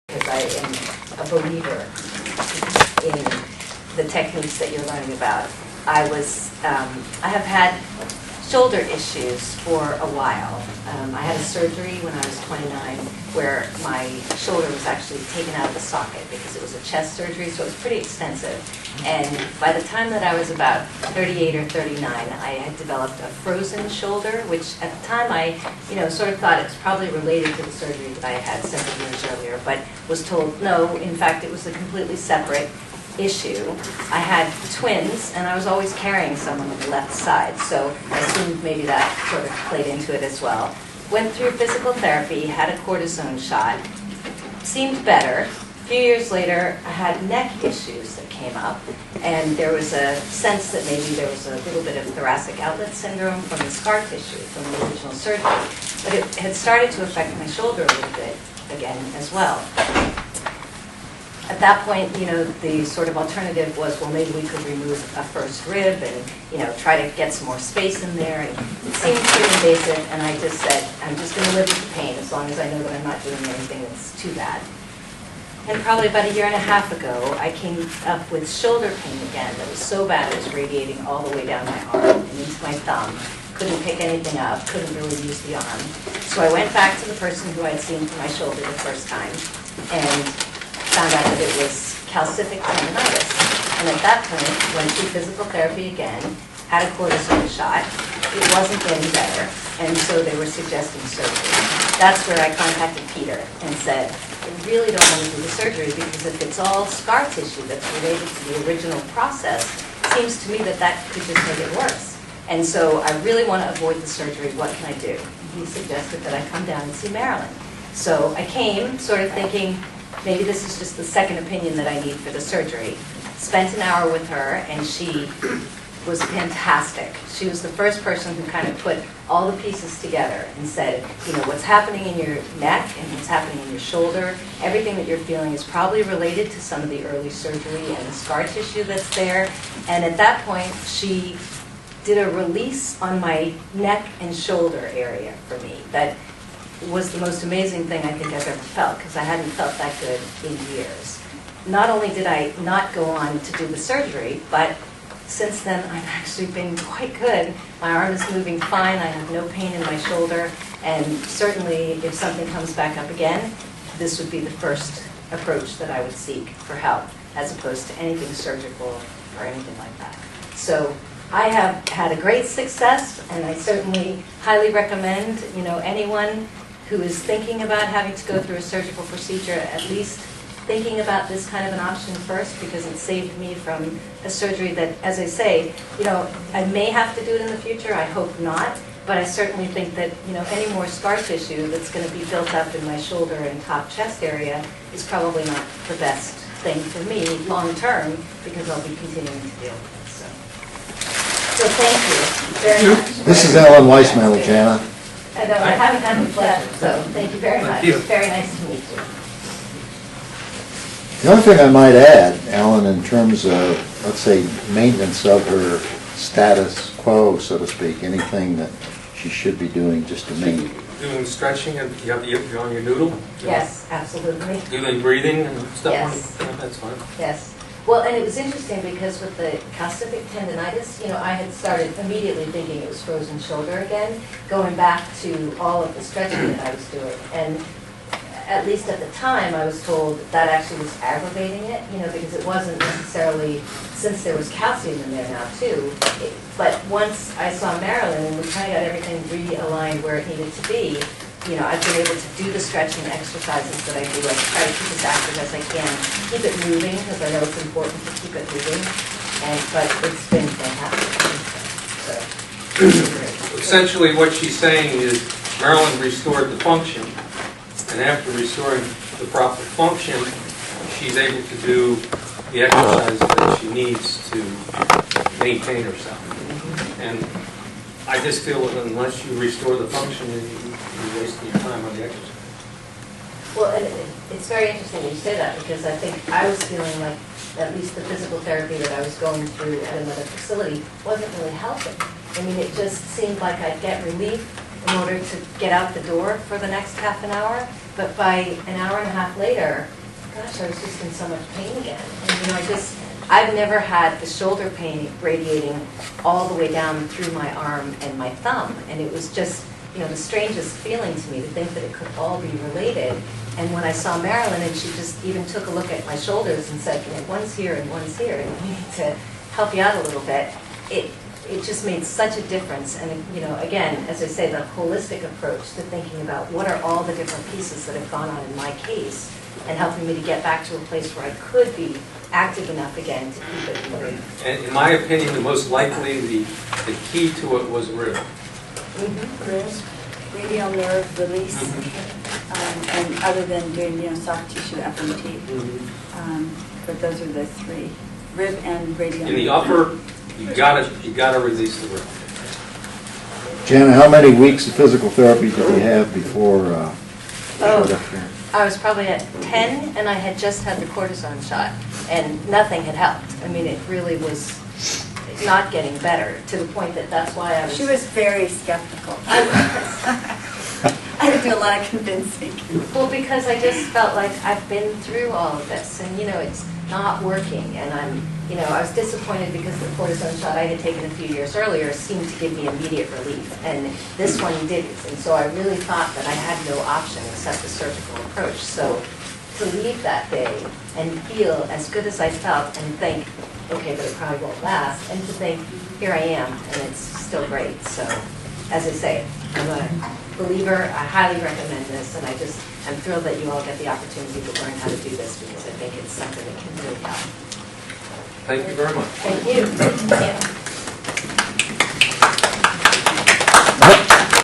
because I am a believer in the techniques that you're learning about. I have had shoulder issues for a while. I had a surgery when I was 29 where my shoulder was actually taken out of the socket because it was a chest surgery, so it was pretty extensive. And by the time that I was about 38 or 39, I had developed a frozen shoulder, which at the time I, sort of thought it's probably related to the surgery that I had several years earlier, but was told no, in fact it was a completely separate issue. I had twins, and I was always carrying someone on the left side, so I assumed maybe that sort of played into it as well. Went through physical therapy, had a cortisone shot, seemed better. A few years later, I had neck issues that came up, and there was a sense that maybe there was a little bit of thoracic outlet syndrome from the scar tissue from the original surgery, but it had started to affect my shoulder a little bit again as well. At that point, the sort of alternative was, well, maybe we could remove a first rib and, try to get some more space in there. And it seemed pretty invasive, and I just said, I'm just going to live with the pain as long as I know that I'm not doing anything that's too bad. And probably about a year and a half ago, I came up with shoulder pain again that was so bad it was radiating all the way down my arm and into my thumb. Couldn't pick anything up, couldn't really use the arm. So I went back to the person who I'd seen for my shoulder the first time, and found out that it was calcific tendonitis. And at that point, went through physical therapy again, had a cortisone shot. It wasn't getting better, and so they were suggesting surgery. That's where I contacted Peter and said, I really don't want to do the surgery because if it's all scar tissue that's related to the original process, it seems to me that that could just make it worse. And so I really want to avoid the surgery. What can I do? He suggested that I come down and see Marilyn. So I came sort of thinking, maybe this is just the second opinion that I need for the surgery. Spent an hour with her, and she was fantastic. She was the first person who kind of put all the pieces together and said, what's happening in your neck and what's happening in your shoulder, everything that you're feeling is probably related to some of the early surgery and the scar tissue that's there. And at that point, she did a release on my neck and shoulder area for me that was the most amazing thing I think I've ever felt, because I hadn't felt that good in years. Not only did I not go on to do the surgery, but since then I've actually been quite good. My arm is moving fine, I have no pain in my shoulder, and certainly if something comes back up again, this would be the first approach that I would seek for help, as opposed to anything surgical or anything like that. So I have had a great success, and I certainly highly recommend anyone who is thinking about having to go through a surgical procedure, at least thinking about this kind of an option first, because it saved me from a surgery that, as I say, I may have to do it in the future, I hope not, but I certainly think that any more scar tissue that's going to be built up in my shoulder and top chest area is probably not the best thing for me long term, because I'll be continuing to deal with it. So thank you very much. This is Ellen Weismantel, Jana. I haven't had the pleasure, so thank you very much. It's very nice to meet you. The only thing I might add, Ellen, in terms of, let's say, maintenance of her status quo, so to speak, anything that she should be doing just to maintain. Doing stretching, and you're on your noodle? Yes, absolutely. Doing breathing and stuff? Yes. That's fine. Yes. Well, and it was interesting because with the calcific tendonitis, I had started immediately thinking it was frozen shoulder again, going back to all of the stretching that I was doing. And at least at the time, I was told that actually was aggravating it, because it wasn't necessarily, since there was calcium in there now too. But once I saw Marilyn and we kind of got everything realigned where it needed to be, I've been able to do the stretching exercises that I do. I try to keep as active as I can, keep it moving, because I know it's important to keep it moving. But it's been fantastic. So, essentially, what she's saying is Marilyn restored the function, and after restoring the proper function, she's able to do the exercises that she needs to maintain herself. And I just feel that unless you restore the function, you're wasting your time on the exercise. Well, and it's very interesting that you say that, because I think I was feeling like at least the physical therapy that I was going through at another facility wasn't really helping. I mean, it just seemed like I'd get relief in order to get out the door for the next half an hour, but by an hour and a half later, gosh, I was just in so much pain again. And I've never had the shoulder pain radiating all the way down through my arm and my thumb. And it was just, the strangest feeling to me to think that it could all be related. And when I saw Marilyn, and she just even took a look at my shoulders and said, one's here and one's here, and we need to help you out a little bit, it just made such a difference. And, again, as I say, the holistic approach to thinking about what are all the different pieces that have gone on in my case and helping me to get back to a place where I could be active enough again to keep it moving. And in my opinion, the most likely, the key to it was rib. Radial nerve release, and other than doing soft tissue FMT, but those are the three: rib and radial. In the upper, you gotta release the rib. Jana, how many weeks of physical therapy did you have before showed up here? I was probably at 10, and I had just had the cortisone shot, and nothing had helped. I mean, it really was not getting better, to the point that that's why I was... She was very skeptical. I had to do a lot of convincing. Well, because I just felt like I've been through all of this, and it's not working, and I was disappointed because the cortisone shot I had taken a few years earlier seemed to give me immediate relief, and this one didn't, and so I really thought that I had no option except the surgical approach. So to leave that day and feel as good as I felt and think, okay, but it probably won't last, and to think, here I am, and it's still great. So, as I say, I'm a believer. I highly recommend this, and I'm thrilled that you all get the opportunity to learn how to do this, because I think it's something that can really help. Thank you very much. Thank you. Yeah.